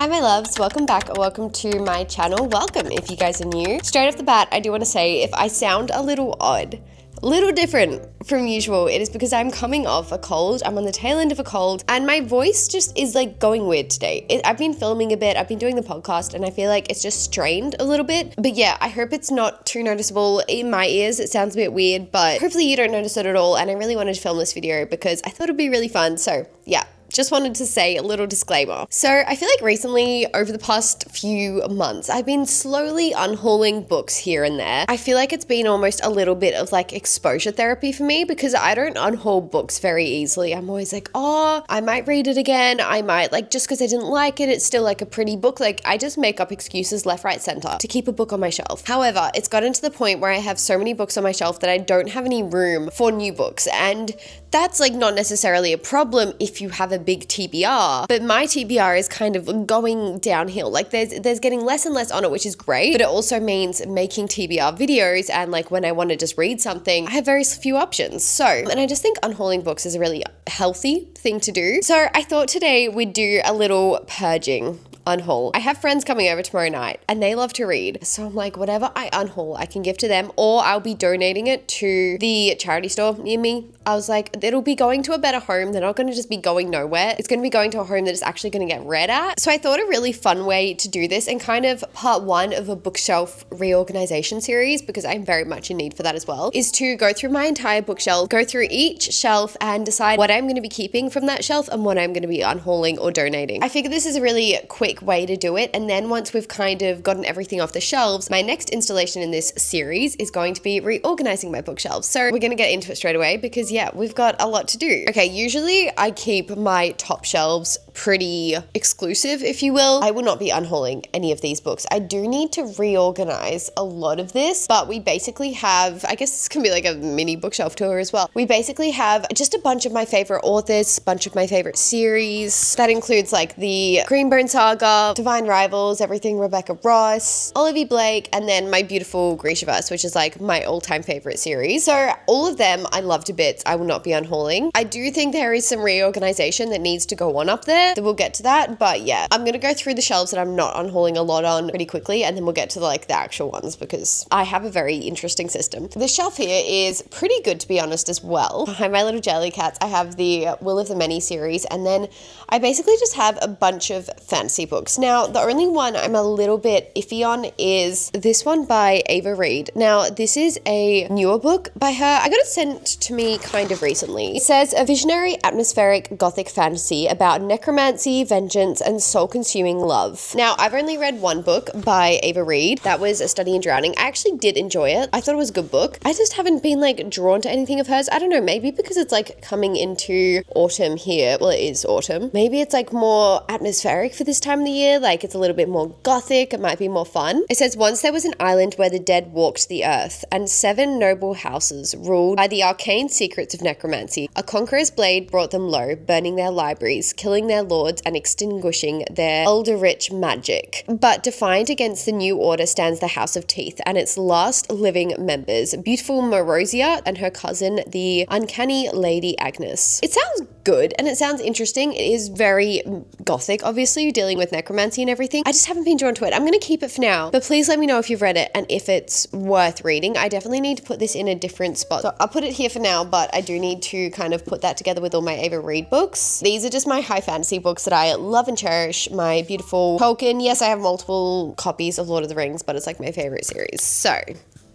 Hi my loves, welcome back or welcome to my channel. Welcome if you guys are new. Straight off the bat, I do want to say if I sound a little odd, a little different from usual, it is because I'm coming off a cold. I'm on the tail end of a cold and my voice just is like going weird today. I've been filming a bit, I've been doing the podcast and I feel like it's just strained a little bit. But yeah, I hope it's not too noticeable in my ears. It sounds a bit weird, but hopefully you don't notice it at all. And I really wanted to film this video because I thought it'd be really fun. So yeah. Just wanted to say a little disclaimer. So I feel like recently, over the past few months, I've been slowly unhauling books here and there. I feel like it's been almost a little bit of like exposure therapy for me because I don't unhaul books very easily. I'm always like, oh, I might read it again. I might like, just because I didn't like it, it's still like a pretty book. Like I just make up excuses left, right, center to keep a book on my shelf. However, it's gotten to the point where I have so many books on my shelf that I don't have any room for new books. And that's like not necessarily a problem if you have a big TBR, but my TBR is kind of going downhill. Like there's getting less and less on it, which is great, but it also means making TBR videos and like when I want to just read something, I have very few options. So, and I just think unhauling books is a really healthy thing to do. So I thought today we'd do a little purging unhaul. I have friends coming over tomorrow night and they love to read. So I'm like, whatever I unhaul, I can give to them or I'll be donating it to the charity store near me. I was like, it'll be going to a better home. They're not going to just be going nowhere. It's going to be going to a home that is actually going to get read at. So I thought a really fun way to do this and kind of part one of a bookshelf reorganization series, because I'm very much in need for that as well, is to go through my entire bookshelf, go through each shelf and decide what I'm going to be keeping from that shelf and what I'm going to be unhauling or donating. I figure this is a really quick way to do it. And then once we've kind of gotten everything off the shelves, my next installation in this series is going to be reorganizing my bookshelves. So we're going to get into it straight away because yeah, we've got a lot to do. Okay, usually I keep my top shelves pretty exclusive, if you will. I will not be unhauling any of these books. I do need to reorganize a lot of this, but we basically have, I guess this can be like a mini bookshelf tour as well. We basically have just a bunch of my favorite authors, a bunch of my favorite series. That includes like the Greenbone Saga, Divine Rivals, everything Rebecca Ross, Olivia Blake, and then my beautiful Grishaverse, which is like my all-time favorite series. So all of them I love to bits. I will not be unhauling. I do think there is some reorganization that needs to go on up there. We'll get to that, but yeah, I'm gonna go through the shelves that I'm not unhauling a lot on pretty quickly, and then we'll get to like the actual ones because I have a very interesting system. This shelf here is pretty good, to be honest, as well. Behind my little jelly cats, I have the Will of the Many series, and then I basically just have a bunch of fantasy books. Now, the only one I'm a little bit iffy on is this one by Ava Reid. Now, this is a newer book by her. I got it sent to me kind of recently. It says a visionary, atmospheric, gothic fantasy about necromancy, vengeance, and soul-consuming love. Now, I've only read one book by Ava Reid. That was A Study in Drowning. I actually did enjoy it. I thought it was a good book. I just haven't been like drawn to anything of hers. I don't know, maybe because it's like coming into autumn here. Well, it is autumn. Maybe it's like more atmospheric for this time of the year. Like it's a little bit more gothic. It might be more fun. It says, once there was an island where the dead walked the earth, and 7 noble houses ruled by the arcane secrets of necromancy. A conqueror's blade brought them low, burning their libraries, killing their lords, and extinguishing their eldritch magic. But defiant against the new order stands the House of Teeth and its last living members, beautiful Morosia and her cousin, the uncanny Lady Agnes. It sounds good and it sounds interesting. It is very gothic, obviously, dealing with necromancy and everything. I just haven't been drawn to it. I'm going to keep it for now, but please let me know if you've read it and if it's worth reading. I definitely need to put this in a different spot. So I'll put it here for now, but I do need to kind of put that together with all my Ava Reid books. These are just my high fantasy books that I love and cherish. My beautiful Tolkien. Yes, I have multiple copies of Lord of the Rings, but it's like my favorite series. So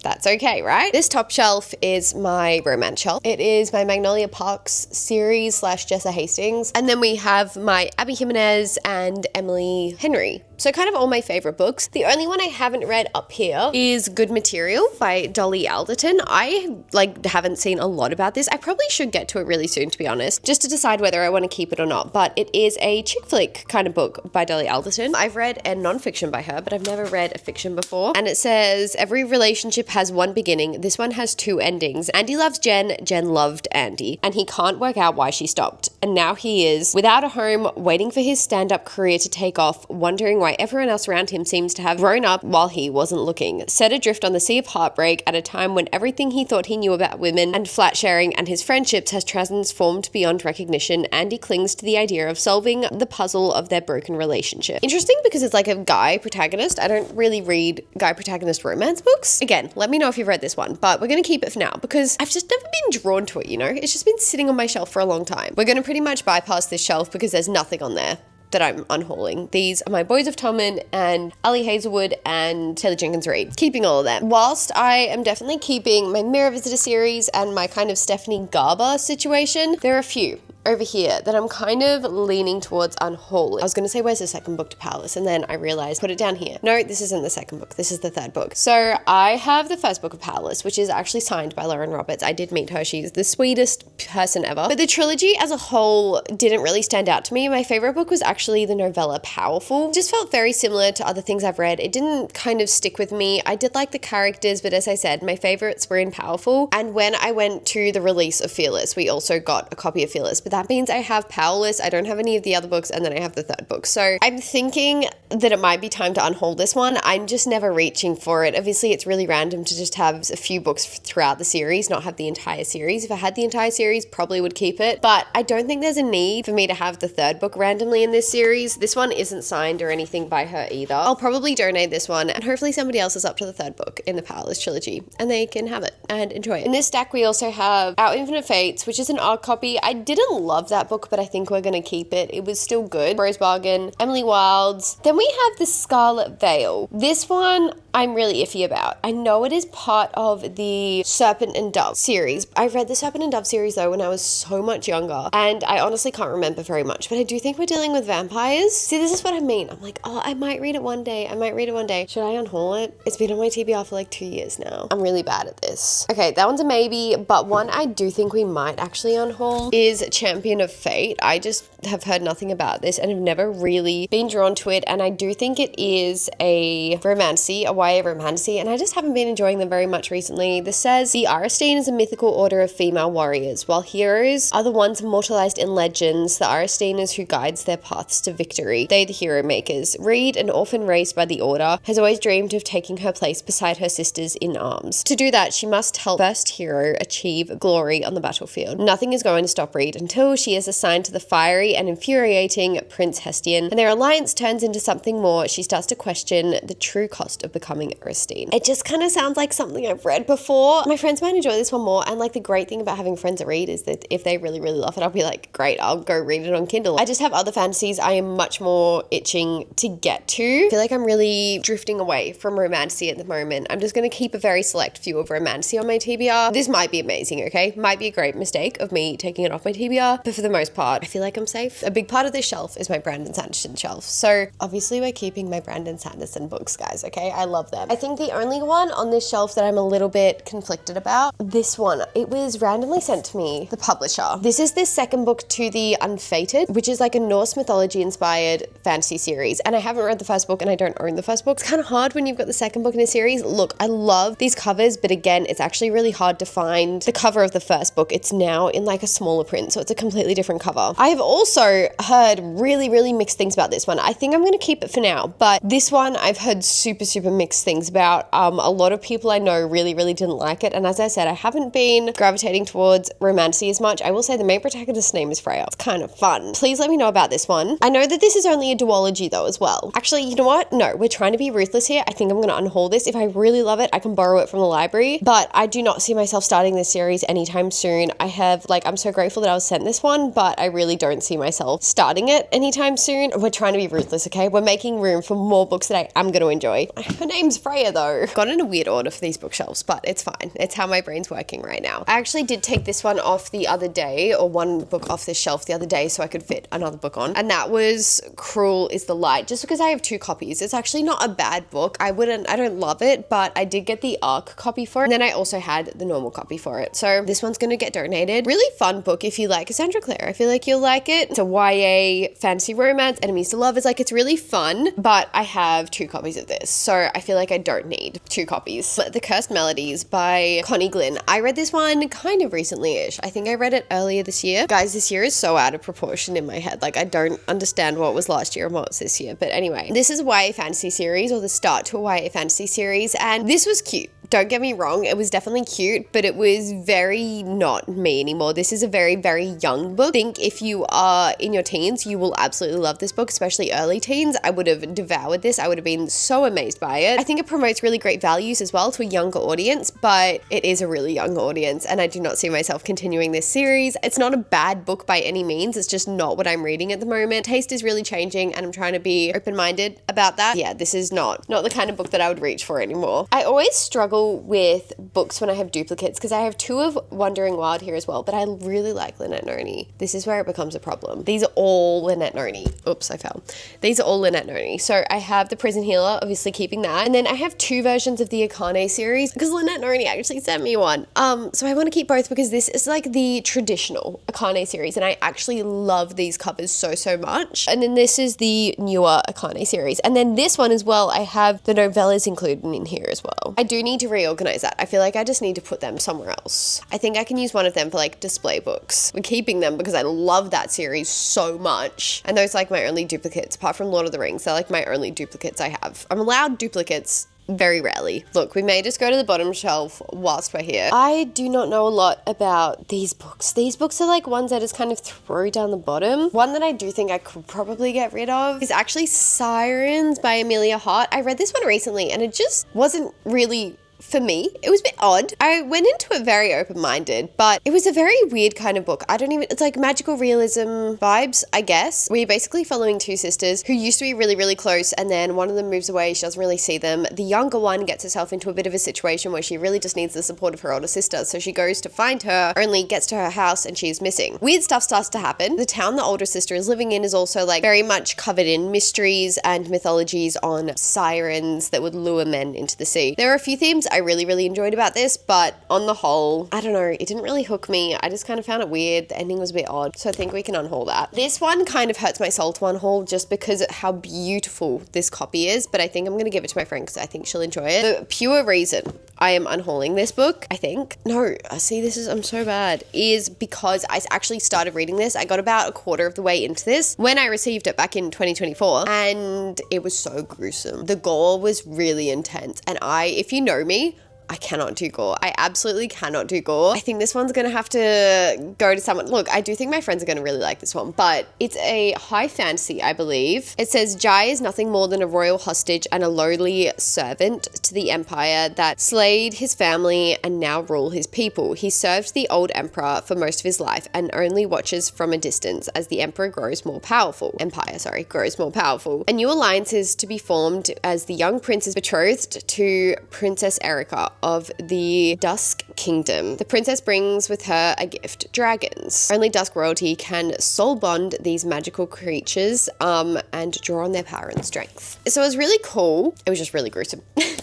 that's okay, right? This top shelf is my romance shelf. It is my Magnolia Parks series / Jessa Hastings. And then we have my Abby Jimenez and Emily Henry. So kind of all my favorite books. The only one I haven't read up here is Good Material by Dolly Alderton. I haven't seen a lot about this. I probably should get to it really soon, to be honest, just to decide whether I want to keep it or not. But it is a chick flick kind of book by Dolly Alderton. I've read a non-fiction by her, but I've never read a fiction before. And it says every relationship has one beginning. This one has two endings. Andy loves Jen, Jen loved Andy, and he can't work out why she stopped. And now he is without a home, waiting for his stand-up career to take off, wondering why everyone else around him seems to have grown up while he wasn't looking. Set adrift on the sea of heartbreak at a time when everything he thought he knew about women and flat sharing and his friendships has transformed beyond recognition, Andy clings to the idea of solving the puzzle of their broken relationship. Interesting because it's like a guy protagonist. I don't really read guy protagonist romance books. Again, let me know if you've read this one, but we're going to keep it for now because I've just never been drawn to it, you know? It's just been sitting on my shelf for a long time. We're going to pretty much bypass this shelf because there's nothing on there that I'm unhauling. These are my Boys of Tommen and Ali Hazelwood and Taylor Jenkins Reid. Keeping all of them. Whilst I am definitely keeping my Mirror Visitor series and my kind of Stephanie Garber situation, there are a few over here that I'm kind of leaning towards unhauling. I was going to say, where's the second book to Palace? And then I realized, put it down here. No, this isn't the second book. This is the third book. So I have the first book of Palace, which is actually signed by Lauren Roberts. I did meet her. She's the sweetest person ever. But the trilogy as a whole didn't really stand out to me. My favorite book was actually the novella Powerful. It just felt very similar to other things I've read. It didn't kind of stick with me. I did like the characters, but as I said, my favorites were in Powerful. And when I went to the release of Fearless, we also got a copy of Fearless, but that means I have Powerless, I don't have any of the other books, and then I have the third book. So I'm thinking that it might be time to unhaul this one. I'm just never reaching for it. Obviously, it's really random to just have a few books throughout the series, not have the entire series. If I had the entire series, probably would keep it, but I don't think there's a need for me to have the third book randomly in this series. This one isn't signed or anything by her either. I'll probably donate this one, and hopefully somebody else is up to the third book in the Powerless trilogy, and they can have it and enjoy it. In this stack, we also have Our Infinite Fates, which is an art copy. I didn't love that book, but I think we're going to keep it. It was still good. Rose Bargain, Emily Wilde's. Then we have The Scarlet Veil. This one I'm really iffy about. I know it is part of the Serpent and Dove series. I read the Serpent and Dove series though when I was so much younger, and I honestly can't remember very much, but I do think we're dealing with vampires. See, this is what I mean. I'm like, oh, I might read it one day. I might read it one day. Should I unhaul it? It's been on my TBR for like 2 years now. I'm really bad at this. Okay, that one's a maybe, but one I do think we might actually unhaul is Champion of Fate. I just have heard nothing about this and have never really been drawn to it, and I do think it is a romancy, a YA romancy, and I just haven't been enjoying them very much recently. This says, the Aristine is a mythical order of female warriors. While heroes are the ones immortalized in legends, the Aristine is who guides their paths to victory. They the hero makers. Reed, an orphan raised by the order, has always dreamed of taking her place beside her sisters in arms. To do that, she must help first hero achieve glory on the battlefield. Nothing is going to stop Reed until she is assigned to the fiery and infuriating Prince Hestian, and their alliance turns into something more. She starts to question the true cost of becoming Aristine. It just kind of sounds like something I've read before. My friends might enjoy this one more, and like the great thing about having friends that read is that if they really, really love it, I'll be like, great, I'll go read it on Kindle. I just have other fantasies I am much more itching to get to. I feel like I'm really drifting away from romantasy at the moment. I'm just going to keep a very select few of romantasy on my TBR. This might be amazing, okay? Might be a great mistake of me taking it off my TBR, but for the most part, I feel like I'm safe. A big part of this shelf is my Brandon Sanderson shelf. So obviously we're keeping my Brandon Sanderson books, guys, okay? I love them. I think the only one on this shelf that I'm a little bit conflicted about, this one. It was randomly sent to me, the publisher. This is the second book to the Unfated, which is like a Norse mythology inspired fantasy series. And I haven't read the first book and I don't own the first book. It's kind of hard when you've got the second book in a series. Look, I love these covers, but again, it's actually really hard to find the cover of the first book. It's now in like a smaller print, so it's a completely different cover. I have also heard really, really mixed things about this one. I think I'm going to keep it for now, but this one I've heard super, super mixed things about. A lot of people I know really, really didn't like it. And as I said, I haven't been gravitating towards romantasy as much. I will say the main protagonist's name is Freya. It's kind of fun. Please let me know about this one. I know that this is only a duology though as well. Actually, you know what? No, we're trying to be ruthless here. I think I'm going to unhaul this. If I really love it, I can borrow it from the library, but I do not see myself starting this series anytime soon. I'm so grateful that I was sent this one, but I really don't see myself starting it anytime soon. We're trying to be ruthless, okay? We're making room for more books that I am going to enjoy. Her name's Freya though. Got in a weird order for these bookshelves, but it's fine. It's how my brain's working right now. I actually did take this one off the other day, or one book off this shelf the other day so I could fit another book on, and that was Cruel is the Light, just because I have 2 copies. It's actually not a bad book. I don't love it, but I did get the ARC copy for it, and then I also had the normal copy for it. So this one's going to get donated. Really fun book if you like Cassandra Clare. I feel like you'll like it. It's a YA fantasy romance, enemies to lovers. Like, it's really fun, but I have 2 copies of this, so I feel like I don't need 2 copies. The Cursed Melodies by Connie Glynn. I read this one kind of recently-ish. I think I read it earlier this year. Guys, this year is so out of proportion in my head. Like, I don't understand what was last year and what was this year. But anyway, this is a YA fantasy series, or the start to a YA fantasy series, and this was cute. Don't get me wrong, it was definitely cute, but it was very not me anymore. This is a very, very young book. I think if you are in your teens, you will absolutely love this book, especially early teens. I would have devoured this. I would have been so amazed by it. I think it promotes really great values as well to a younger audience, but it is a really young audience, and I do not see myself continuing this series. It's not a bad book by any means. It's just not what I'm reading at the moment. Taste is really changing, and I'm trying to be open-minded about that. Yeah, this is not the kind of book that I would reach for anymore. I always struggle with books when I have duplicates, because I have 2 of Wandering Wild here as well, but I really like Lynette Noni. This is where it becomes a problem. These are all Lynette Noni. Oops, I fell. These are all Lynette Noni. So I have The Prison Healer, obviously keeping that, and then I have 2 versions of the Akane series, because Lynette Noni actually sent me one. So I want to keep both, because this is like the traditional Akane series, and I actually love these covers so much. And then this is the newer Akane series, and then this one as well, I have the novellas included in here as well. I do need to reorganize that. I feel like I just need to put them somewhere else. I think I can use one of them for like display books. We're keeping them because I love that series so much, and those are like my only duplicates apart from Lord of the Rings. They're like my only duplicates I have. I'm allowed duplicates very rarely. Look, we may just go to the bottom shelf whilst we're here. I do not know a lot about these books. These books are like ones I just kind of throw down the bottom. One that I do think I could probably get rid of is actually Sirens by Amelia Hart. I read this one recently and it just wasn't really for me. It was a bit odd. I went into it very open-minded, but it was a very weird kind of book. It's like magical realism vibes, I guess. We're basically following 2 sisters who used to be really, really close, and then one of them moves away. She doesn't really see them. The younger one gets herself into a bit of a situation where she really just needs the support of her older sister. So she goes to find her, only gets to her house and she's missing. Weird stuff starts to happen. The town the older sister is living in is also like very much covered in mysteries and mythologies on sirens that would lure men into the sea. There are a few themes I really, really enjoyed about this, but on the whole, I don't know, it didn't really hook me. I just kind of found it weird. The ending was a bit odd, so I think we can unhaul that. This one kind of hurts my soul to unhaul just because of how beautiful this copy is, but I think I'm going to give it to my friend because I think she'll enjoy it. The pure reason I am unhauling this book, I think, I'm so bad, is because I actually started reading this. I got about a quarter of the way into this when I received it back in 2024, and it was so gruesome. The gore was really intense, and if you know me, I cannot do gore. I absolutely cannot do gore. I think this one's going to have to go to someone. Look, I do think my friends are going to really like this one, but it's a high fantasy, I believe. It says, Jai is nothing more than a royal hostage and a lowly servant to the empire that slayed his family and now rule his people. He served the old emperor for most of his life and only watches from a distance as the empire grows more powerful. A new alliance is to be formed as the young prince is betrothed to Princess Erica of the Dusk Kingdom. The princess brings with her a gift, dragons. Only Dusk royalty can soul bond these magical creatures and draw on their power and strength. So it was really cool. It was just really gruesome.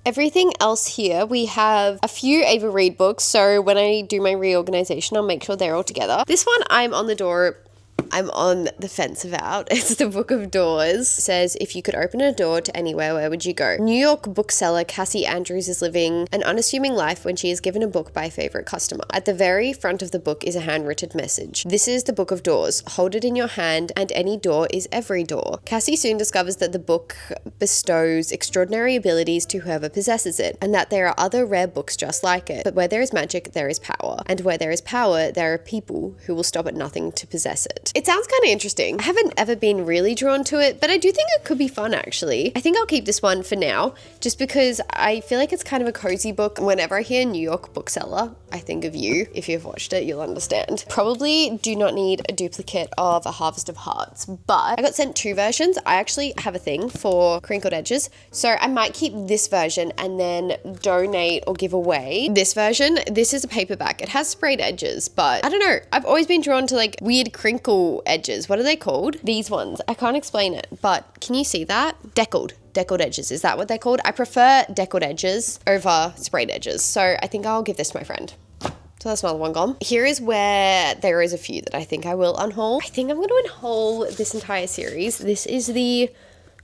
Everything else here, we have a few Ava Reid books, so when I do my reorganization, I'll make sure they're all together. This one I'm on the fence about. It's the Book of Doors. It says, if you could open a door to anywhere, where would you go? New York bookseller Cassie Andrews is living an unassuming life when she is given a book by a favorite customer. At the very front of the book is a handwritten message. This is the Book of Doors. Hold it in your hand, and any door is every door. Cassie soon discovers that the book bestows extraordinary abilities to whoever possesses it, and that there are other rare books just like it. But where there is magic, there is power. And where there is power, there are people who will stop at nothing to possess it. It sounds kind of interesting. I haven't ever been really drawn to it, but I do think it could be fun actually. I think I'll keep this one for now, just because I feel like it's kind of a cozy book. Whenever I hear New York bookseller, I think of you. If you've watched it, you'll understand. Probably do not need a duplicate of A Harvest of Hearts, but I got sent 2 versions. I actually have a thing for crinkled edges, so I might keep this version and then donate or give away this version. This is a paperback. It has sprayed edges, but I don't know. I've always been drawn to like weird crinkle edges. What are they called? These ones. I can't explain it, but can you see that? Deckled edges. Is that what they're called? I prefer deckled edges over sprayed edges. So I think I'll give this to my friend. So that's another one gone. Here is where there is a few that I think I will unhaul. I think I'm going to unhaul this entire series. This is the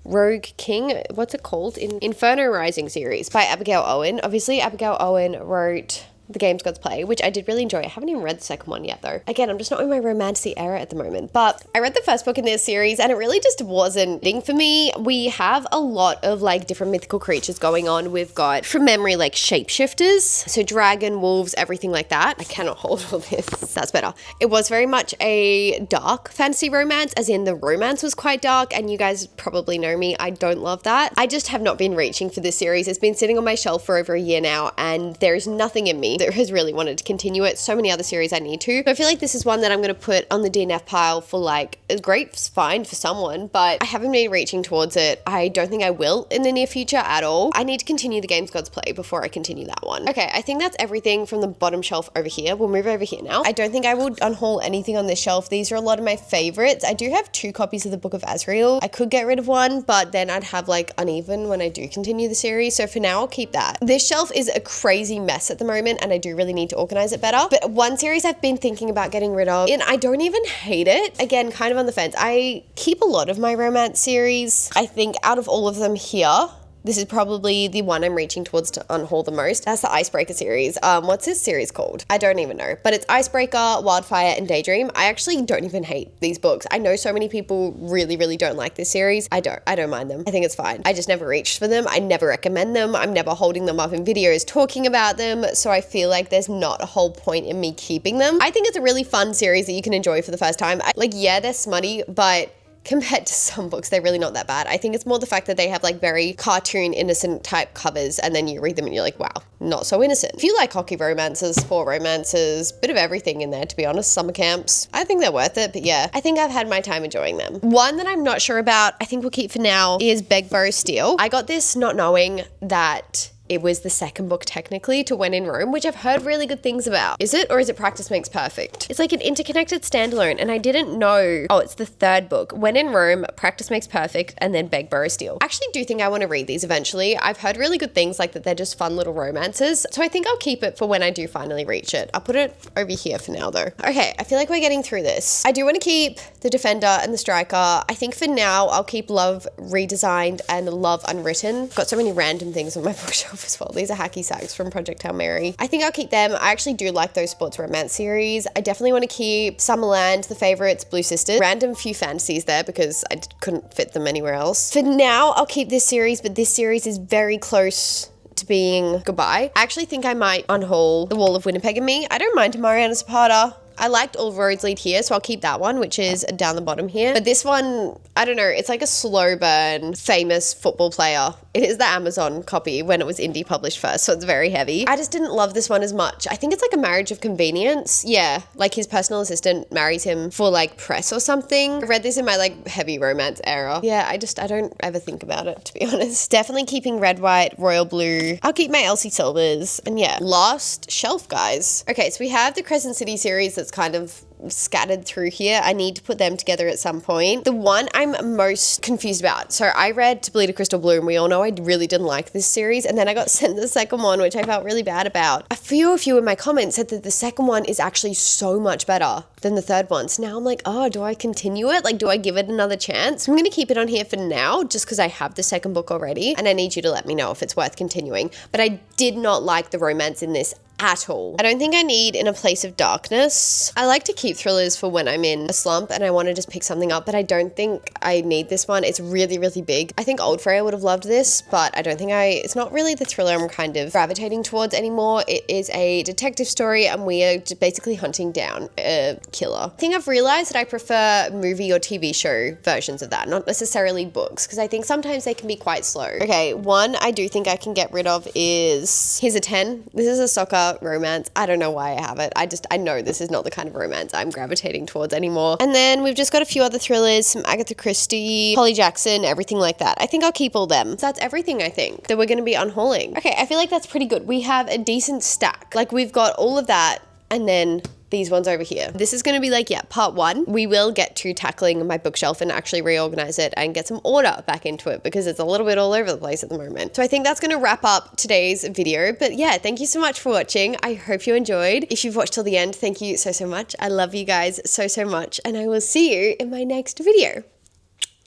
Rogue King, what's it called? Inferno Rising series by Abigail Owen. Obviously, Abigail Owen wrote The Games Gods Play, which I did really enjoy. I haven't even read the second one yet though. Again, I'm just not in my romantic era at the moment, but I read the first book in this series and it really just wasn't thing for me. We have a lot of like different mythical creatures going on. We've got, from memory, like shapeshifters, so dragon, wolves, everything like that. I cannot hold all this. That's better. It was very much a dark fantasy romance, as in the romance was quite dark, and you guys probably know me, I don't love that. I just have not been reaching for this series. It's been sitting on my shelf for over a year now and there is nothing in me that has really wanted to continue it. So many other series I need to. So I feel like this is one that I'm going to put on the DNF pile for like a great find for someone, but I haven't been reaching towards it. I don't think I will in the near future at all. I need to continue the Games Gods Play before I continue that one. Okay, I think that's everything from the bottom shelf over here. We'll move over here now. I don't think I will unhaul anything on this shelf. These are a lot of my favorites. I do have 2 copies of the Book of Azrael. I could get rid of one, but then I'd have like uneven when I do continue the series. So for now, I'll keep that. This shelf is a crazy mess at the moment and I do really need to organize it better. But one series I've been thinking about getting rid of, and I don't even hate it. Again, kind of on the fence. I keep a lot of my romance series. I think out of all of them here, this is probably the one I'm reaching towards to unhaul the most. That's the Icebreaker series. What's this series called? I don't even know. But it's Icebreaker, Wildfire, and Daydream. I actually don't even hate these books. I know so many people really, really don't like this series. I don't mind them. I think it's fine. I just never reached for them. I never recommend them. I'm never holding them up in videos talking about them. So I feel like there's not a whole point in me keeping them. I think it's a really fun series that you can enjoy for the first time. Yeah, they're smutty, but compared to some books, they're really not that bad. I think it's more the fact that they have like very cartoon, innocent type covers, and then you read them and you're like, wow, not so innocent. If you like hockey romances, sport romances, bit of everything in there, to be honest, summer camps, I think they're worth it. But yeah, I think I've had my time enjoying them. One that I'm not sure about, I think we'll keep for now, is Beg, Borrow, Steal. I got this not knowing that it was the second book technically to When in Rome, which I've heard really good things about. Is it, or is it Practice Makes Perfect? It's like an interconnected standalone, and I didn't know. Oh, it's the third book. When in Rome, Practice Makes Perfect, and then Beg, Borrow, Steal. I actually do think I want to read these eventually. I've heard really good things, like that they're just fun little romances. So I think I'll keep it for when I do finally reach it. I'll put it over here for now though. Okay, I feel like we're getting through this. I do want to keep the Defender and the Striker. I think for now I'll keep Love Redesigned and Love Unwritten. Got so many random things on my bookshelf as well. These are hacky sacks from Project Hail Mary. I think I'll keep them. I actually do like those sports romance series. I definitely want to keep Summerland, The Favorites, Blue Sisters. Random few fantasies there because I couldn't fit them anywhere else. For now, I'll keep this series, but this series is very close to being goodbye. I actually think I might unhaul The Wall of Winnipeg and Me. I don't mind Mariana Zapata. I liked All Roads Lead Here, so I'll keep that one, which is down the bottom here. But this one, I don't know, it's like a slow burn, famous football player. It is the Amazon copy when it was indie published first, so it's very heavy. I just didn't love this one as much. I think it's like a marriage of convenience. Yeah, like his personal assistant marries him for like press or something. I read this in my like heavy romance era. Yeah, I don't ever think about it, to be honest. Definitely keeping Red, White, Royal Blue. I'll keep my Elsie Silvers. And yeah, last shelf, guys. Okay, so we have the Crescent City series that's kind of scattered through here. I need to put them together at some point. The one I'm most confused about. So I read To Bleed a Crystal Blue, and we all know I really didn't like this series. And then I got sent the second one, which I felt really bad about. A few of you in my comments said that the second one is actually so much better than the third one. So now I'm like, oh, do I continue it? Like, do I give it another chance? I'm going to keep it on here for now, just because I have the second book already. And I need you to let me know if it's worth continuing. But I did not like the romance in this at all. I don't think I need In a Place of Darkness. I like to keep thrillers for when I'm in a slump and I want to just pick something up, but I don't think I need this one. It's really, really big. I think Old Freya would have loved this, but I don't think it's not really the thriller I'm kind of gravitating towards anymore. It is a detective story and we are just basically hunting down a killer. I think I've realized that I prefer movie or TV show versions of that, not necessarily books, because I think sometimes they can be quite slow. Okay, one I do think I can get rid of is Here's a 10. This is a soccer romance. I don't know why I have it. I know this is not the kind of romance I'm gravitating towards anymore. And then we've just got a few other thrillers, some Agatha Christie, Holly Jackson, everything like that. I think I'll keep all them. So that's everything I think that we're going to be unhauling. Okay, I feel like that's pretty good. We have a decent stack. Like we've got all of that and then these ones over here. This is going to be like, yeah, part one. We will get to tackling my bookshelf and actually reorganize it and get some order back into it because it's a little bit all over the place at the moment. So I think that's going to wrap up today's video. But yeah, thank you so much for watching. I hope you enjoyed. If you've watched till the end, thank you so much. I love you guys so much, and I will see you in my next video.